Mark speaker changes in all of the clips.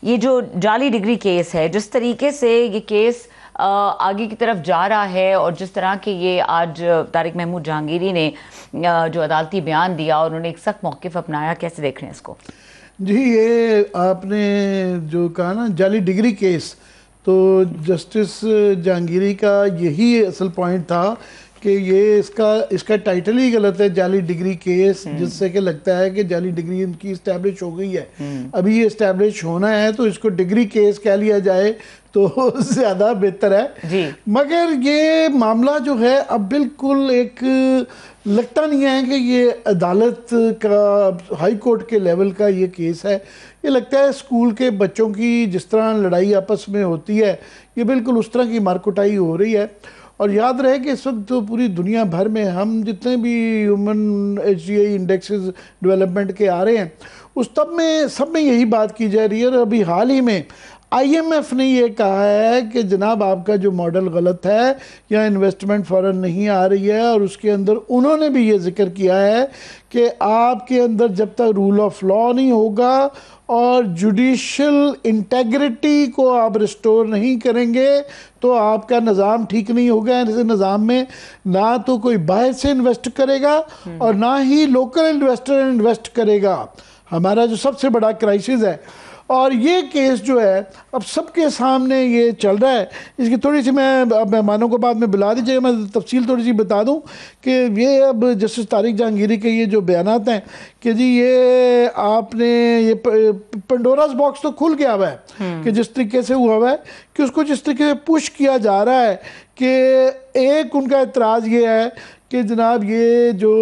Speaker 1: ये जो जाली डिग्री केस है, जिस तरीके से ये केस आगे की तरफ जा रहा है और जिस तरह के ये आज तारिक महमूद जहांगीरी ने जो अदालती बयान दिया और उन्होंने एक सख्त मौक़िफ़ अपनाया, कैसे देख रहे हैं इसको?
Speaker 2: जी, ये आपने जो कहा ना जाली डिग्री केस, तो जस्टिस जहांगीरी का यही असल पॉइंट था कि ये इसका टाइटल ही गलत है, जाली डिग्री केस, जिससे कि लगता है कि जाली डिग्री इनकी इस्टेब्लिश हो गई है। अभी ये इस्टेब्लिश होना है तो इसको डिग्री केस कह लिया जाए तो ज़्यादा बेहतर है जी। मगर ये मामला जो है अब बिल्कुल एक लगता नहीं है कि ये अदालत का, हाई कोर्ट के लेवल का ये केस है। ये लगता है स्कूल के बच्चों की जिस तरह लड़ाई आपस में होती है, ये बिल्कुल उस तरह की मारकुटाई हो रही है। और याद रहे कि इस वक्त तो पूरी दुनिया भर में हम जितने भी ह्यूमन HDI इंडेक्सेस डेवलपमेंट के आ रहे हैं, उस सब में यही बात की जा रही है। और अभी हाल ही में IMF ने ये कहा है कि जनाब आपका जो मॉडल गलत है या इन्वेस्टमेंट फ़ौरन नहीं आ रही है। और उसके अंदर उन्होंने भी ये जिक्र किया है कि आपके अंदर जब तक रूल ऑफ लॉ नहीं होगा और जुडिशल इंटेग्रिटी को आप रिस्टोर नहीं करेंगे तो आपका निज़ाम ठीक नहीं होगा। ऐसे निज़ाम में ना तो कोई बाहर से इन्वेस्ट करेगा और ना ही लोकल इन्वेस्टर इन्वेस्ट करेगा। हमारा जो सबसे बड़ा क्राइसिस है, और ये केस जो है अब सबके सामने ये चल रहा है। इसकी थोड़ी सी मैं अब मेहमानों को बाद में बुला दीजिएगा, मैं तफसील थोड़ी सी बता दूं कि ये अब जस्टिस तारिक जहांगीरी के ये जो बयानात हैं कि जी ये आपने ये पंडोरास बॉक्स तो खुल गया हुआ है कि जिस तरीके से हुआ हुआ है कि उसको जिस तरीके से पुश किया जा रहा है कि एक उनका एतराज़ ये है कि जनाब ये जो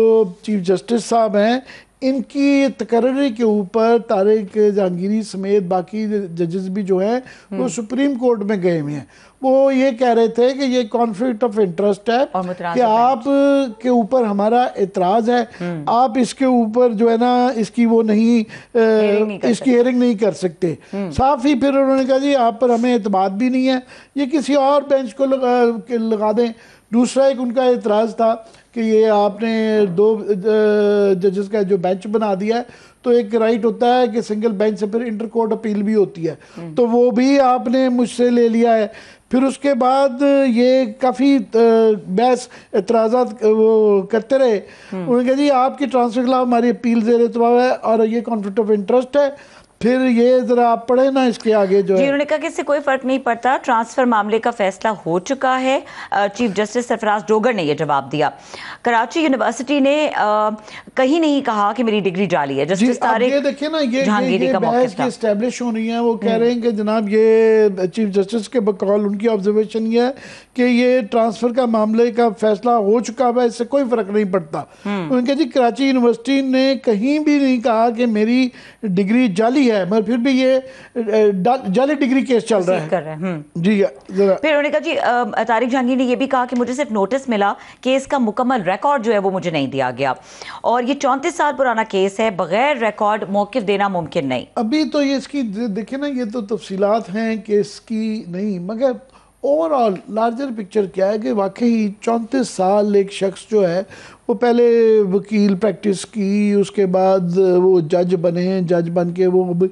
Speaker 2: चीफ जस्टिस साहब हैं, इनकी तकर्री के ऊपर तारिक जहांगीरी समेत बाकी जजेस भी जो हैं वो सुप्रीम कोर्ट में गए हुए हैं। वो ये कह रहे थे कि ये कॉन्फ्लिक्ट ऑफ इंटरेस्ट है कि आप के ऊपर हमारा एतराज़ है, आप इसके ऊपर जो है ना इसकी वो नहीं इसकी हेयरिंग नहीं कर सकते। साफ ही फिर उन्होंने कहा जी आप पर हमें एतमाद भी नहीं है, ये किसी और बेंच को लगा दें। दूसरा एक उनका एतराज़ था कि ये आपने 2 जजेस का जो बेंच बना दिया है, तो एक राइट होता है कि सिंगल बेंच से फिर इंटर कोर्ट अपील भी होती है, तो वो भी आपने मुझसे ले लिया है। फिर उसके बाद ये काफ़ी बहस एतराज़ात वो करते रहे। उन्होंने कहा जी आपकी ट्रांसफर के खिलाफ हमारी अपील ज़ेर एतमाद है और ये कॉन्फ्लिक्ट ऑफ इंटरेस्ट है। फिर ये जरा आप पढ़े ना इसके आगे जो है।
Speaker 1: उन्होंने कहा कि इससे कोई फर्क नहीं पड़ता, ट्रांसफर मामले का फैसला हो चुका है। चीफ जस्टिस सरफराज डोगर ने यह जवाब दिया। कराची यूनिवर्सिटी ने कहीं नहीं कहा कि मेरी डिग्री जाली है। जस्टिस तारिक
Speaker 2: ये देखिए ना ये बहस की एस्टेब्लिश हो रही है। वो कह रहे हैं कि जनाब ये चीफ जस्टिस के बकौल उनकी ऑब्जर्वेशन ये है कि ये ट्रांसफर का मामले का फैसला हो चुका है, इससे कोई फर्क नहीं पड़ता। उनके जी कराची यूनिवर्सिटी ने कहीं भी नहीं कहा कि मेरी डिग्री जाली है, मगर फिर भी ये जाली डिग्री केस चल रहा है।
Speaker 1: कर रहे हैं
Speaker 2: जी जरा।
Speaker 1: फिर उन्होंने कहा जी तारिक जहांगीर ने यह भी कहा कि मुझे सिर्फ नोटिस मिला, केस का मुकम्मल रिकॉर्ड जो है वो मुझे नहीं दिया गया और ये 34 साल पुराना केस है, बगैर रिकॉर्ड मौक़िफ़ देना मुमकिन नहीं।
Speaker 2: अभी तो ये इसकी देखिए ना ये तो तफसीलात हैं केस की नहीं, मगर ओवरऑल लार्जर पिक्चर क्या है कि वाकई 34 साल एक शख्स जो है वो पहले वकील प्रैक्टिस की, उसके बाद वो जज बने, जज बन के वो अब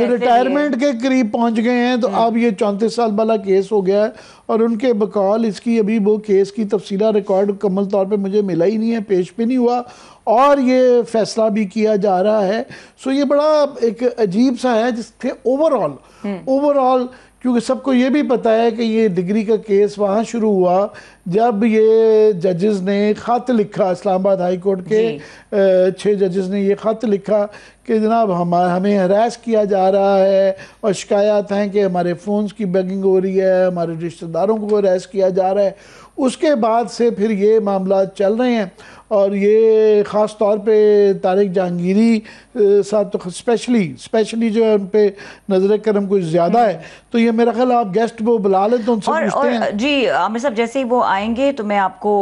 Speaker 2: रिटायरमेंट के करीब पहुंच गए हैं, तो अब ये 34 साल वाला केस हो गया है। और उनके बकौल इसकी अभी वो केस की तफसीला रिकॉर्ड मुकम्मल तौर पे मुझे मिला ही नहीं है, पेश भी नहीं हुआ और ये फैसला भी किया जा रहा है। सो ये बड़ा एक अजीब सा है जिसके ओवरऑल क्योंकि सबको ये भी पता है कि ये डिग्री का केस वहाँ शुरू हुआ जब ये जजेस ने ख़त लिखा, इस्लामाबाद हाई कोर्ट के 6 जजेस ने ये ख़त लिखा कि जनाब हमें हरास किया जा रहा है और शिकायत हैं कि हमारे फ़ोन्स की बैगिंग हो रही है, हमारे रिश्तेदारों को हरास किया जा रहा है। उसके बाद से फिर ये मामला चल रहे हैं और ये ख़ास तौर पे तारिक जहांगीरी साथ तो स्पेशली जो है उन पे नजर करम कुछ ज़्यादा है। तो ये मेरा ख्याल आप गेस्ट वो बुला लें तो उनसे पूछते हैं।
Speaker 1: जी आमिर साहब जैसे ही वो आएंगे तो मैं आपको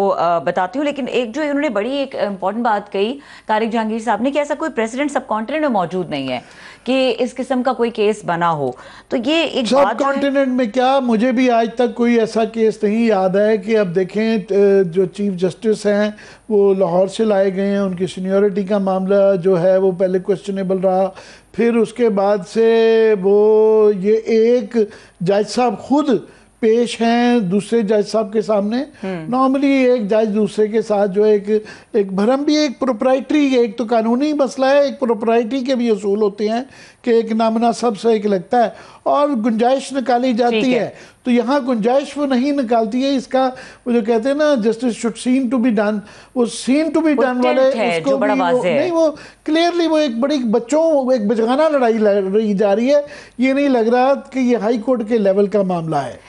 Speaker 1: बताती हूँ, लेकिन एक जो इन्होंने बड़ी एक इम्पॉर्टेंट बात कही तारिक जहांगीर साहब ने कि ऐसा कोई प्रेसिडेंट सब कॉन्टिनेंट में मौजूद नहीं है कि इस किस्म का कोई केस बना हो। तो ये एक
Speaker 2: सब कॉन्टिनेंट में क्या, मुझे भी आज तक कोई ऐसा केस नहीं याद है कि अब देखें जो चीफ जस्टिस हैं वो लाहौर से लाए गए हैं, उनकी सीनियरिटी का मामला जो है वो पहले क्वेश्चनेबल रहा। फिर उसके बाद से वो ये एक जज साहब खुद पेश हैं दूसरे जज साहब के सामने। नॉर्मली एक जज दूसरे के साथ जो एक भरम भी एक प्रोप्राइटरी, एक तो कानूनी मसला है, एक प्रोप्राइटरी के भी असूल होते हैं कि एक नामनासब से एक लगता है और गुंजाइश निकाली जाती है। तो यहाँ गुंजाइश वो नहीं निकालती है। इसका वो जो कहते हैं ना justice should seen to be done, वो सीन टू बी डन वाले उसको भी नहीं, वो क्लियरली वो एक बड़ी बच्चों एक बचगाना लड़ाई लड़ रही जा रही है। ये नहीं लग रहा कि ये हाई कोर्ट के लेवल का मामला है।